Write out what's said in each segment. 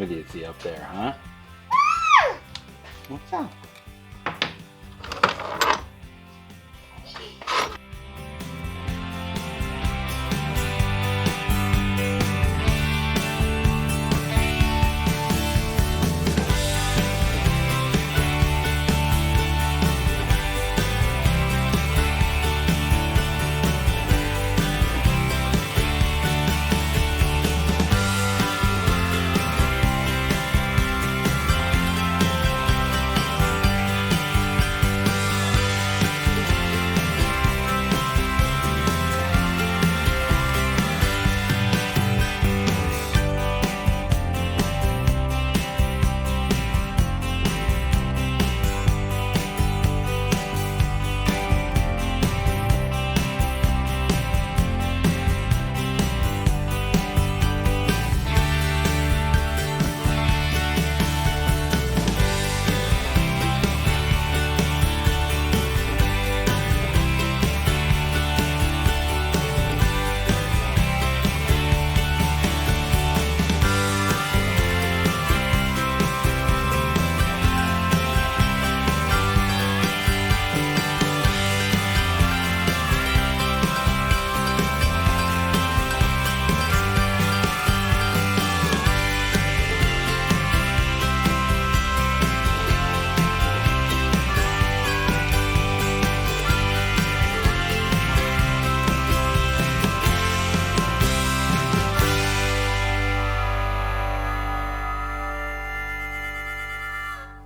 Idiocy up there, huh? What's up?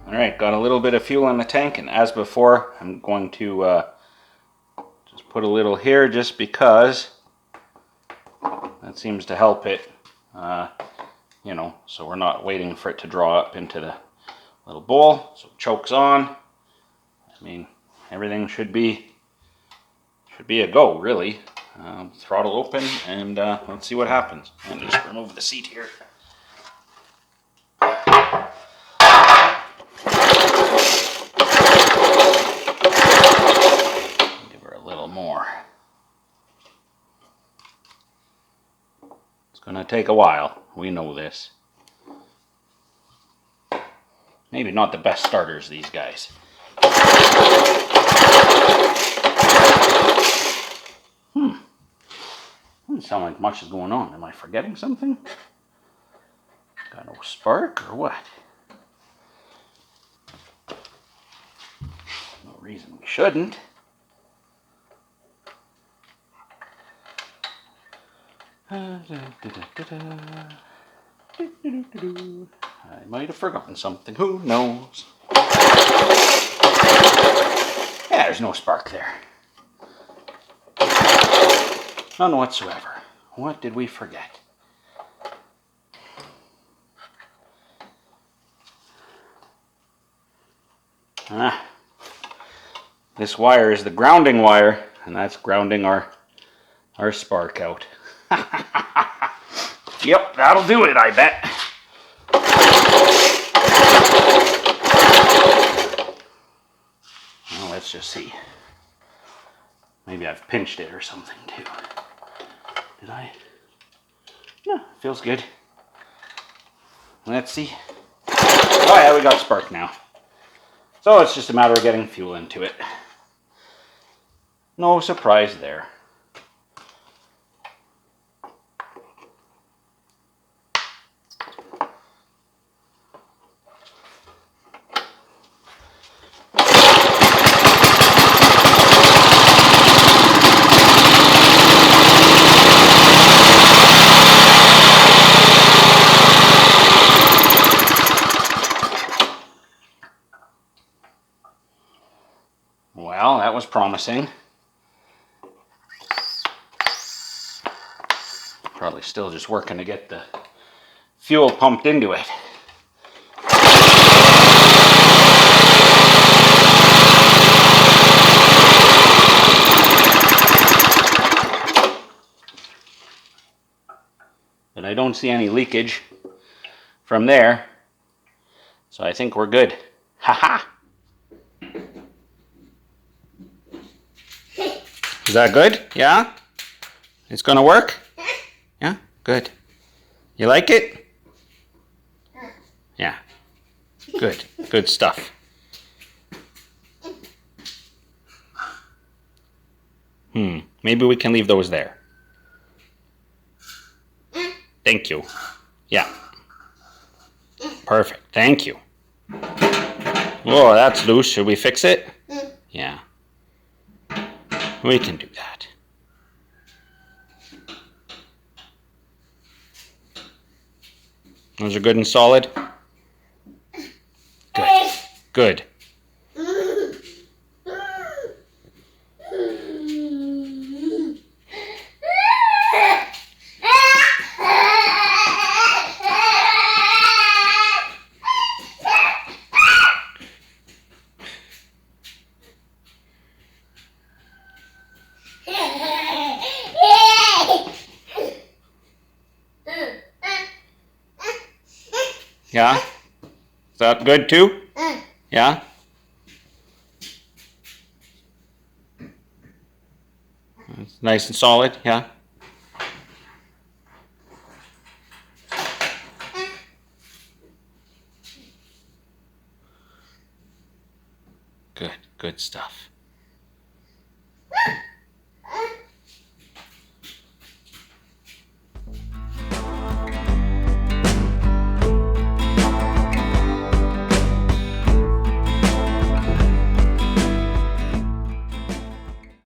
Alright, got a little bit of fuel in the tank, and as before, I'm going to just put a little here just because that seems to help it, you know, so we're not waiting for it to draw up into the little bowl. So it chokes on. I mean, everything should be a go, really. Throttle open, and let's see what happens. And just remove the seat here. Gonna take a while, we know this. Maybe not the best starters, these guys. Doesn't sound like much is going on. Am I forgetting something? Got no spark or what? No reason we shouldn't. I might have forgotten something. Who knows? Yeah, there's no spark there. None whatsoever. What did we forget? This wire is the grounding wire, and that's grounding our spark out. Yep, that'll do it, I bet. Well, let's just see. Maybe I've pinched it or something too. Did I? No, feels good. Let's see. Oh yeah, we got spark now. So it's just a matter of getting fuel into it. No surprise there. Well, that was promising. Probably still just working to get the fuel pumped into it. But I don't see any leakage from there, so I think we're good. Haha! Is that good? Yeah? It's gonna work? Yeah? Good. You like it? Yeah. Good. Good stuff. Maybe we can leave those there. Thank you. Yeah. Perfect. Thank you. Oh, that's loose. Should we fix it? Yeah. We can do that. Those are good and solid? Good. Good. Yeah? Is that good too? Yeah? It's nice and solid, yeah? Good, good stuff.